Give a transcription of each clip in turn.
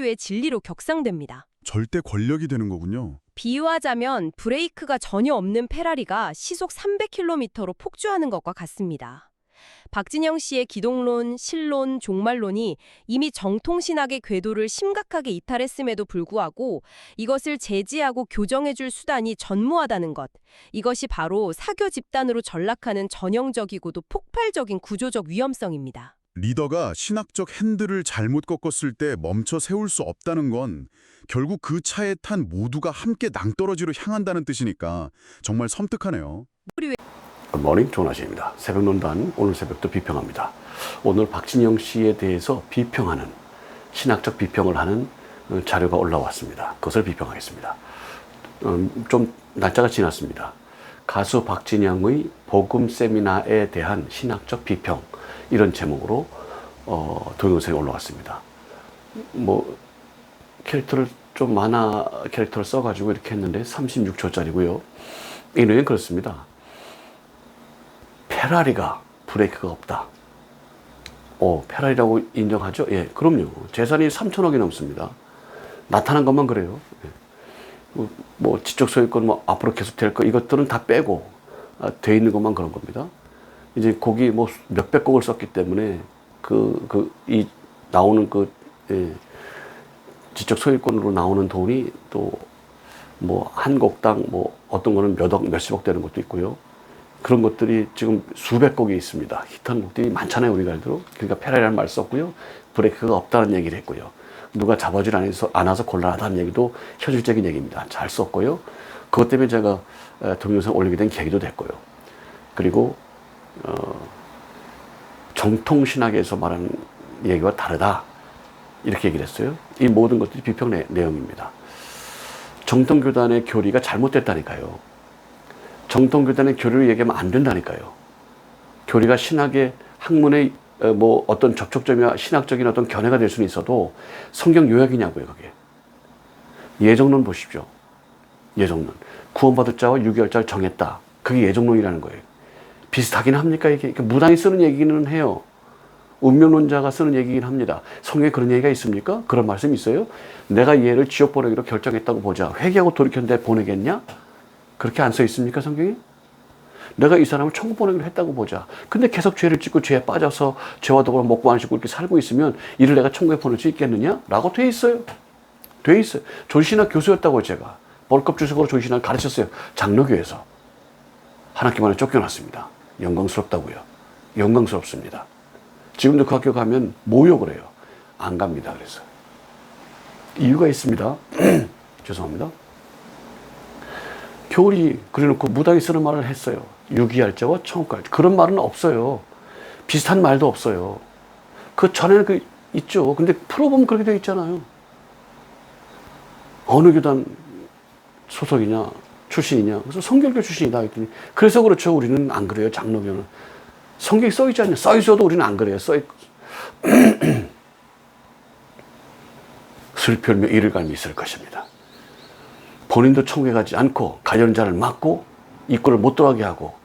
인류의 진리로 격상됩니다. 절대 권력이 되는 거군요. 비유하자면 브레이크가 전혀 없는 페라리가 시속 300km로 폭주하는 것과 같습니다. 박진영 씨의 기독론, 신론, 종말론이 이미 정통신학의 궤도를 심각하게 이탈했음에도 불구하고 이것을 제지하고 교정해줄 수단이 전무하다는 것. 이것이 바로 사교 집단으로 전락하는 전형적이고도 폭발적인 구조적 위험성입니다. 리더가 신학적 핸들을 잘못 꺾었을 때 멈춰 세울 수 없다는 건 결국 그 차에 탄 모두가 함께 낭떠러지로 향한다는 뜻이니까 정말 섬뜩하네요. 굿모닝, 좋은 아침입니다. 새벽논단 오늘 새벽도 비평합니다. 오늘 박진영 씨에 대해서 비평하는, 신학적 비평을 하는 자료가 올라왔습니다. 그것을 비평하겠습니다. 좀 날짜가 지났습니다. 가수 박진영의 복음 세미나에 대한 신학적 비평, 이런 제목으로 동영상이 올라왔습니다. 캐릭터를 좀 만화 캐릭터를 써가지고 이렇게 했는데 36초짜리고요. 이 내용은 그렇습니다. 페라리가 브레이크가 없다. 페라리라고 인정하죠? 예, 그럼요. 재산이 3천억이 넘습니다. 나타난 것만 그래요. 예. 지적 소유권, 앞으로 계속 될 거, 이것들은 다 빼고, 돼 있는 것만 그런 겁니다. 이제 곡이 몇백 곡을 썼기 때문에, 나오는 지적 소유권으로 나오는 돈이 또, 한 곡당 어떤 거는 몇억, 몇십억 되는 것도 있고요. 그런 것들이 지금 수백 곡이 있습니다. 히트한 곡들이 많잖아요, 우리가 알대로. 그러니까 페라리라는 말 썼고요. 브레이크가 없다는 얘기를 했고요. 누가 잡아주지 않아서 곤란하다는 얘기도 현실적인 얘기입니다. 잘 썼고요. 그것 때문에 제가 동영상 올리게 된 계기도 됐고요. 그리고 정통신학에서 말하는 얘기와 다르다. 이렇게 얘기를 했어요. 이 모든 것들이 비평 내용입니다. 정통교단의 교리가 잘못됐다니까요. 정통교단의 교리를 얘기하면 안 된다니까요. 교리가 신학의 학문의 어떤 접촉점이나 신학적인 어떤 견해가 될 수는 있어도 성경 요약이냐고요, 그게. 예정론 보십시오. 예정론. 구원받을 자와 유기할 자를 정했다. 그게 예정론이라는 거예요. 비슷하긴 합니까? 이게 무당이 쓰는 얘기는 해요. 운명론자가 쓰는 얘기긴 합니다. 성경에 그런 얘기가 있습니까? 그런 말씀이 있어요? 내가 얘를 지옥 보내기로 결정했다고 보자. 회개하고 돌이켰는데 보내겠냐? 그렇게 안 써 있습니까, 성경에? 내가 이 사람을 천국 보내기로 했다고 보자. 근데 계속 죄를 짓고 죄에 빠져서 죄와 더불어 먹고 안 쉬고 이렇게 살고 있으면 이를 내가 천국에 보낼 수 있겠느냐? 라고 돼 있어요. 돼 있어요. 조신학 교수였다고 제가. 벌컵 주석으로 조신학을 가르쳤어요. 장로교에서. 한 학기 만에 쫓겨났습니다. 영광스럽다고요. 영광스럽습니다. 지금도 그 학교 가면 모욕을 해요. 안 갑니다, 그래서. 이유가 있습니다. 죄송합니다. 교리 그래놓고 무당이 쓰는 말을 했어요. 유기할 자와 천국 갈 자. 그런 말은 없어요. 비슷한 말도 없어요. 그 전에는 있죠. 근데 풀어보면 그렇게 되어 있잖아요. 어느 교단 소속이냐, 출신이냐. 그래서 성결교 출신이다 했더니, 그래서 그렇죠. 우리는 안 그래요. 장로교는. 성경에 써있지 않냐. 써있어도 우리는 안 그래요. 슬플며 이를 갈미 있을 것입니다. 본인도 천국에 가지 않고 가려는 자를 막고 입구를 못 들어가게 하고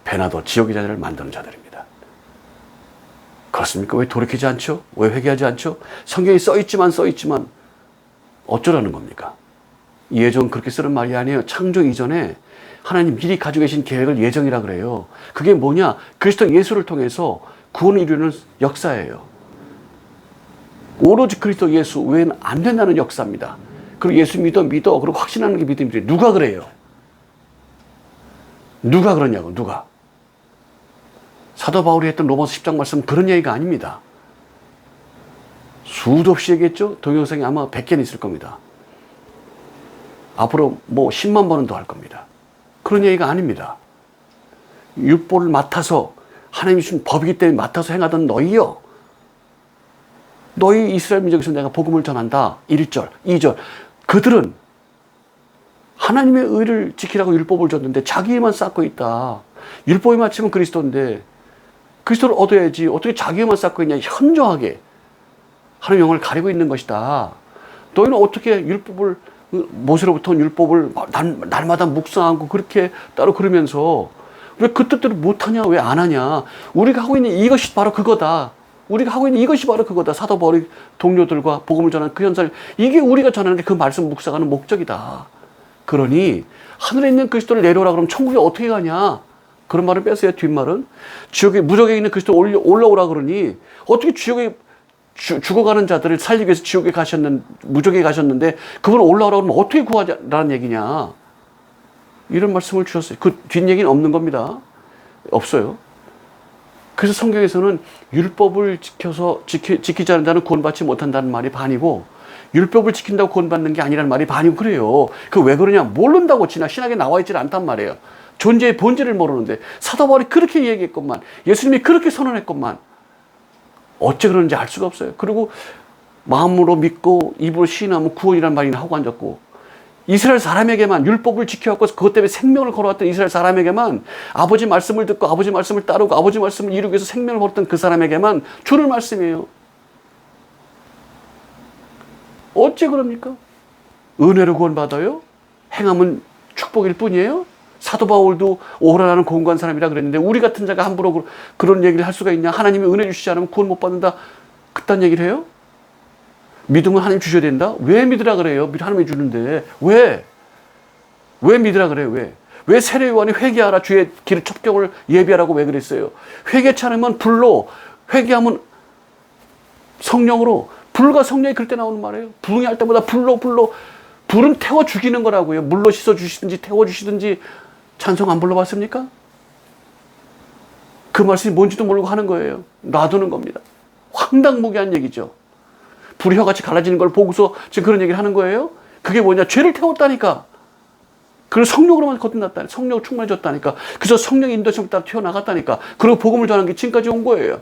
배나도 지옥의 자녀를 만드는 자들입니다. 그렇습니까? 왜 돌이키지 않죠? 왜 회개하지 않죠? 성경에 써있지만 어쩌라는 겁니까? 예정 그렇게 쓰는 말이 아니에요. 창조 이전에 하나님 미리 가지고 계신 계획을 예정이라 그래요. 그게 뭐냐? 그리스도 예수를 통해서 구원을 이루는 역사예요. 오로지 그리스도 예수 외에는 안 된다는 역사입니다. 그리고 예수 믿어. 그리고 확신하는 게 믿음이지. 누가 그래요? 누가 그러냐고, 누가. 사도 바울이 했던 로마서 10장 말씀은 그런 얘기가 아닙니다. 수도 없이 얘기했죠? 동영상이 아마 100개는 있을 겁니다. 앞으로 10만 번은 더 할 겁니다. 그런 얘기가 아닙니다. 율법을 맡아서, 하나님이 주신 법이기 때문에 맡아서 행하던 너희요. 너희 이스라엘 민족에서 내가 복음을 전한다. 1절, 2절. 그들은 하나님의 의를 지키라고 율법을 줬는데 자기 일만 쌓고 있다. 율법이 마치면 그리스도인데 그리스도를 얻어야지 어떻게 자기 일만 쌓고 있냐. 현저하게 하나님의 영광을 가리고 있는 것이다. 너희는 어떻게 율법을, 모세로부터 온 율법을 날마다 묵상하고 그렇게 따로 그러면서 왜 그 뜻대로 못하냐, 왜 안 하냐. 우리가 하고 있는 이것이 바로 그거다. 우리가 하고 있는 이것이 바로 그거다. 사도 바울이 동료들과 복음을 전하는 그 현상, 이게 우리가 전하는 게 그 말씀 묵상하는 목적이다. 그러니 하늘에 있는 그리스도를 내려오라 그러면 천국에 어떻게 가냐? 그런 말을 뺐어요. 뒷말은 지옥에 무적에 있는 그리스도 올라오라 그러니 어떻게 지옥에 죽어가는 자들을 살리기 위해서 지옥에 무적에 가셨는데 그분 올라오라 그러면 어떻게 구하라는 얘기냐? 이런 말씀을 주셨어요. 그 뒷얘기는 없는 겁니다. 없어요. 그래서 성경에서는 율법을 지키지 않는 자는 구원받지 못한다는 말이 반이고, 율법을 지킨다고 구원받는 게 아니라는 말이 반이고 그래요. 그 왜 그러냐? 모른다고 신학에 나와 있지 않단 말이에요. 존재의 본질을 모르는데 사도 바울이 그렇게 얘기했건만, 예수님이 그렇게 선언했건만 어째 그러는지 알 수가 없어요. 그리고 마음으로 믿고 입으로 시인하면 구원이라는 말이나 하고 앉았고, 이스라엘 사람에게만 율법을 지켜왔고 그것 때문에 생명을 걸어왔던 이스라엘 사람에게만, 아버지 말씀을 듣고 아버지 말씀을 따르고 아버지 말씀을 이루기 위해서 생명을 걸었던 그 사람에게만 주는 말씀이에요. 어째 그럽니까? 은혜로 구원받아요? 행함은 축복일 뿐이에요? 사도 바울도 오호라라는 공고한 사람이라 그랬는데 우리 같은 자가 함부로 그런 얘기를 할 수가 있냐? 하나님이 은혜 주시지 않으면 구원 못 받는다, 그딴 얘기를 해요? 믿음은 하나님 주셔야 된다? 왜 믿으라 그래요? 하나님이 주는데 왜 믿으라 그래요? 왜 세례요한이 회개하라, 주의 길을 첩경을 예비하라고 왜 그랬어요? 회개치 않으면 불로, 회개하면 성령으로, 불과 성령이 그럴 때 나오는 말이에요. 부흥할 때마다 불로, 불은 태워 죽이는 거라고요. 물로 씻어 주시든지 태워 주시든지. 찬송 안 불러봤습니까? 그 말씀이 뭔지도 모르고 하는 거예요. 놔두는 겁니다. 황당무계한 얘기죠. 불이 혀같이 갈라지는 걸 보고서 지금 그런 얘기를 하는 거예요. 그게 뭐냐? 죄를 태웠다니까. 그걸 성령으로만 거듭났다니까. 성령 충만해졌다니까. 그래서 성령의 인도심 따라 튀어나갔다니까. 그리고 복음을 전하는 게 지금까지 온 거예요.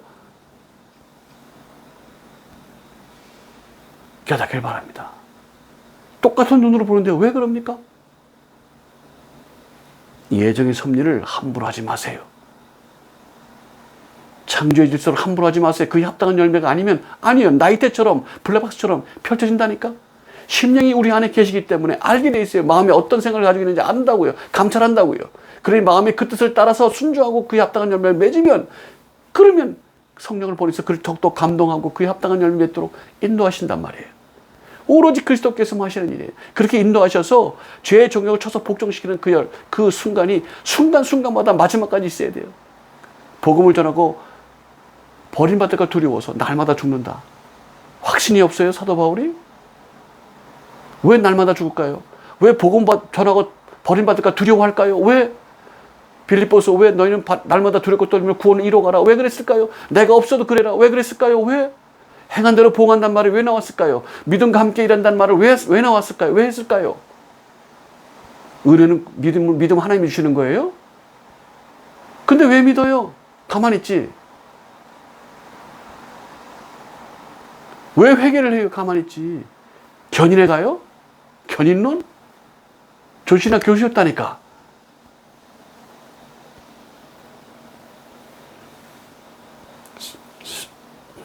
깨닫길 바랍니다. 똑같은 눈으로 보는데 왜 그럽니까? 예정의 섭리를 함부로 하지 마세요. 창조의 질서를 함부로 하지 마세요. 그에 합당한 열매가 아니에요. 나이테처럼, 블랙박스처럼 펼쳐진다니까? 심령이 우리 안에 계시기 때문에 알게 돼 있어요. 마음에 어떤 생각을 가지고 있는지 안다고요. 감찰한다고요. 그러니 마음의 그 뜻을 따라서 순종하고 그에 합당한 열매를 맺으면, 그러면 성령을 보내서 그를 더욱더 감동하고 그에 합당한 열매 맺도록 인도하신단 말이에요. 오로지 그리스도께서 하시는 일이에요. 그렇게 인도하셔서 죄의 종역을 쳐서 복종시키는 그 순간이 순간마다 마지막까지 있어야 돼요. 복음을 전하고 버림받을까 두려워서 날마다 죽는다. 확신이 없어요, 사도 바울이? 왜 날마다 죽을까요? 왜 복음 전하고 버림받을까 두려워할까요? 왜? 빌립보서 왜 너희는 날마다 두렵고 떨며 구원을 이뤄가라. 왜 그랬을까요? 내가 없어도 그래라. 왜 그랬을까요? 왜? 행한 대로 보응한다는 말이 왜 나왔을까요? 믿음과 함께 일한다는 말을 왜 나왔을까요? 왜 했을까요? 은혜는 믿음 하나님이 주시는 거예요? 근데 왜 믿어요? 가만히 있지. 왜 회개를 해요? 가만히 있지. 견인해 가요? 견인론? 조신아 교수였다니까.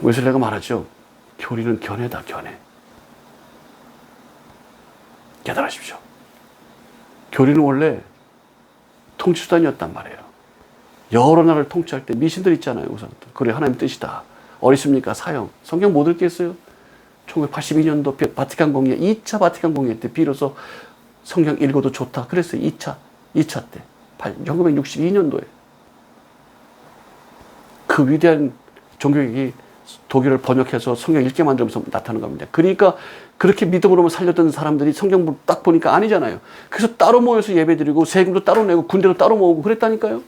웨슬레가 말하죠. 교리는 견해다, 견해. 깨달으십시오. 교리는 원래 통치수단이었단 말이에요. 여러 나라를 통치할 때 미신들 있잖아요. 우선 그래 하나님 뜻이다. 어딨습니까? 사형. 성경 못 읽겠어요? 1982년도 바티칸 공예, 2차 바티칸 공예 때 비로소 성경 읽어도 좋다. 그랬어요. 2차 때. 1962년도에. 그 위대한 종교개혁이 독일을 번역해서 성경 읽게 만들면서 나타나는 겁니다. 그러니까 그렇게 믿음으로만 살렸던 사람들이 성경 딱 보니까 아니잖아요. 그래서 따로 모여서 예배드리고 세금도 따로 내고 군대도 따로 모으고 그랬다니까요.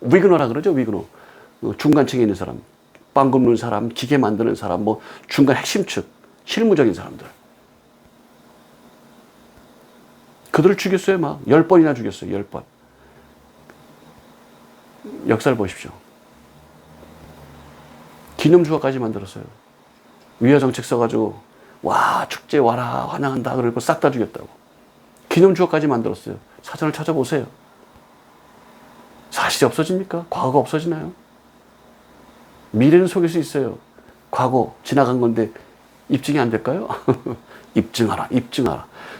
위그너라 그러죠. 위그너. 중간층에 있는 사람. 빵 굽는 사람, 기계 만드는 사람, 뭐 중간 핵심축, 실무적인 사람들. 그들을 죽였어요. 막 10번이나 죽였어요. 10번. 역사를 보십시오. 기념주화까지 만들었어요. 위화정책 써가지고 와 축제 와라 환영한다 그러고 싹 다 죽였다고. 기념주화까지 만들었어요. 사전을 찾아보세요. 사실이 없어집니까? 과거가 없어지나요? 미래는 속일 수 있어요. 과거 지나간 건데 입증이 안 될까요? 입증하라.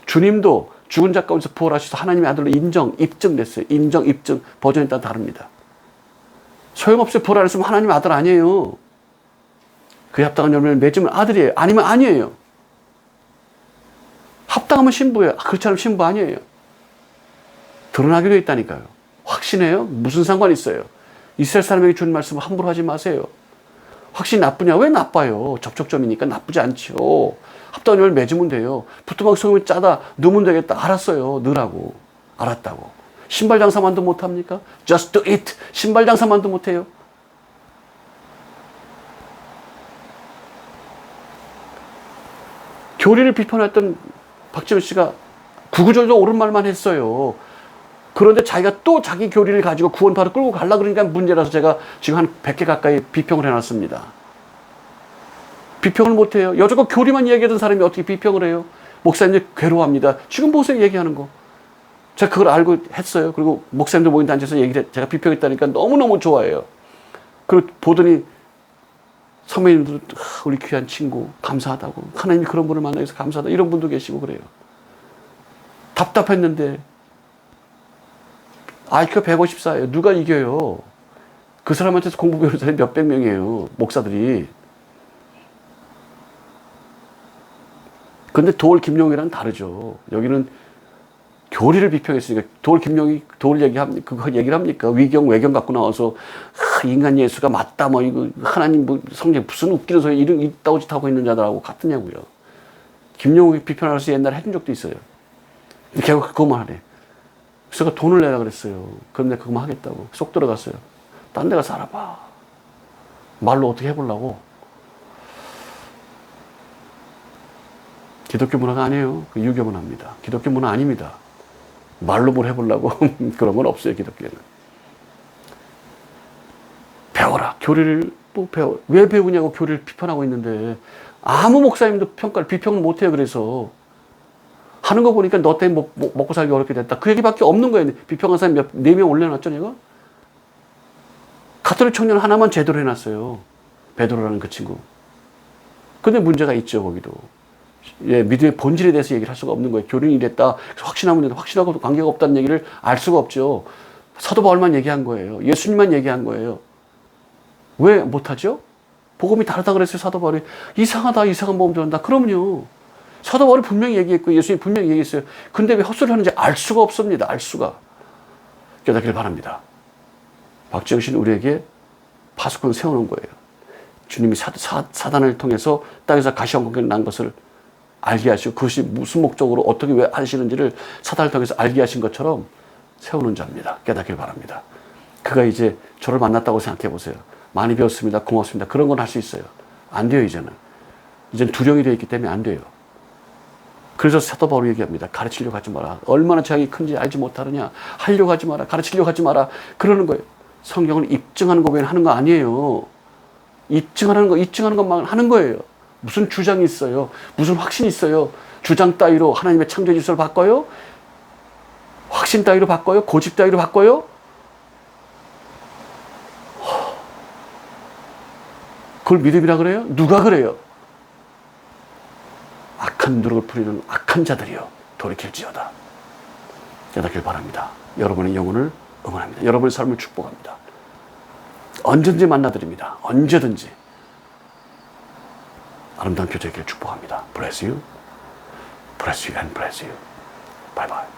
주님도 죽은 자 가운데서 부활하셔서 하나님의 아들로 입증됐어요. 입증 버전에 따라 다릅니다. 소용없어요. 부활 안 했으면 하나님의 아들 아니에요. 그에 합당한 열매를 맺으면 아들이에요. 아니면 아니에요. 합당하면 신부예요. 그렇지 않으면 신부 아니에요. 드러나기로 했다니까요. 확신해요? 무슨 상관 있어요? 이스라엘 사람에게 주는 말씀을 함부로 하지 마세요. 확신이 나쁘냐? 왜 나빠요? 접촉점이니까 나쁘지 않죠. 합당한 열매를 맺으면 돼요. 부뚜막 소금이 짜다 넣으면 되겠다. 알았어요. 넣으라고. 알았다고. 신발 장사만도 못합니까? Just do it. 신발 장사만도 못해요. 교리를 비판했던 박지원 씨가 구구절절 옳은 말만 했어요. 그런데 자기가 또 자기 교리를 가지고 구원파로 끌고 가려고 그러니까 문제라서 제가 지금 한 100개 가까이 비평을 해놨습니다. 비평을 못해요. 여태껏 교리만 얘기하던 사람이 어떻게 비평을 해요? 목사님들 괴로워합니다. 지금 보세요, 얘기하는 거. 제가 그걸 알고 했어요. 그리고 목사님들 모인 단체에서 얘기를 제가 비평했다니까 너무너무 좋아해요. 그리고 보더니 선배님들 우리 귀한 친구 감사하다고. 하나님이 그런 분을 만나서 감사하다. 이런 분도 계시고 그래요. 답답했는데 IQ가 154예요. 누가 이겨요? 그 사람한테서 공부 배우는 사람이 몇백 명이에요. 목사들이. 근데 도올 김용이랑 다르죠. 여기는 교리를 비평했으니까 도올 김용이 도올 얘기합니까? 그거 얘기를 합니까? 위경 외경 갖고 나와서 인간 예수가 맞다 뭐 이거 하나님 뭐 성경 무슨 웃기는 소리 이런 이따오 짓 하고 있는 자들하고 같으냐고요. 김용이 비판하면서 옛날에 해준 적도 있어요. 근데 결국 그거만 하네. 그래서 제가 돈을 내라 그랬어요. 그럼 내가 그거만 하겠다고. 쏙 들어갔어요. 딴 데 가서 알아봐. 말로 어떻게 해보려고. 기독교 문화가 아니에요. 그 유교 문화입니다. 기독교 문화 아닙니다. 말로 뭘 해보려고 그런 건 없어요. 기독교는. 배워라. 교리를 뭐 배워. 왜 배우냐고 교리를 비판하고 있는데 아무 목사님도 비평을 못해요. 그래서 하는 거 보니까 너 때문에 먹고 살기 어렵게 됐다. 그 얘기밖에 없는 거예요. 비평한 사람이 4명 올려놨죠, 내가? 가톨릭 청년 하나만 제대로 해놨어요. 베드로라는 그 친구. 근데 문제가 있죠, 거기도. 예, 믿음의 본질에 대해서 얘기를 할 수가 없는 거예요. 교린이 이랬다. 확신하면 된다. 확신하고 관계가 없다는 얘기를 알 수가 없죠. 사도 바울만 얘기한 거예요. 예수님만 얘기한 거예요. 왜 못하죠? 복음이 다르다 그랬어요, 사도 바울이. 이상하다, 이상한 복음 전한다. 그럼요. 사도 바울이 분명히 얘기했고 예수님이 분명히 얘기했어요. 근데 왜 헛소리를 하는지 알 수가 없습니다. 알 수가. 깨닫길 바랍니다. 박지영 씨는 우리에게 파수꾼을 세워놓은 거예요. 주님이 사단을 통해서 땅에서 가시왕국이 난 것을 알게 하시고 그것이 무슨 목적으로 어떻게 왜 하시는지를 사단을 통해서 알게 하신 것처럼 세우는 자입니다. 깨닫길 바랍니다. 그가 이제 저를 만났다고 생각해 보세요. 많이 배웠습니다. 고맙습니다. 그런 건 할 수 있어요. 안 돼요, 이제는. 이제는 두령이 되어 있기 때문에 안 돼요. 그래서 사도 바울이 얘기합니다. 가르치려고 하지 마라. 얼마나 자기 큰지 알지 못하느냐. 하려고 하지 마라. 가르치려고 하지 마라. 그러는 거예요. 성경을 입증하는 거 외에는 하는 거 아니에요. 입증하는 것만 하는 거예요. 무슨 주장이 있어요? 무슨 확신이 있어요? 주장 따위로 하나님의 창조 질서를 바꿔요? 확신 따위로 바꿔요? 고집 따위로 바꿔요? 그걸 믿음이라 그래요? 누가 그래요? 악한 누룩을 부리는 악한 자들이요. 돌이킬지어다. 깨닫길 바랍니다. 여러분의 영혼을 응원합니다. 여러분의 삶을 축복합니다. 언제든지 만나드립니다. 언제든지. 아름다운 교제길 축복합니다. Bless you. Bless you and bless you. Bye bye.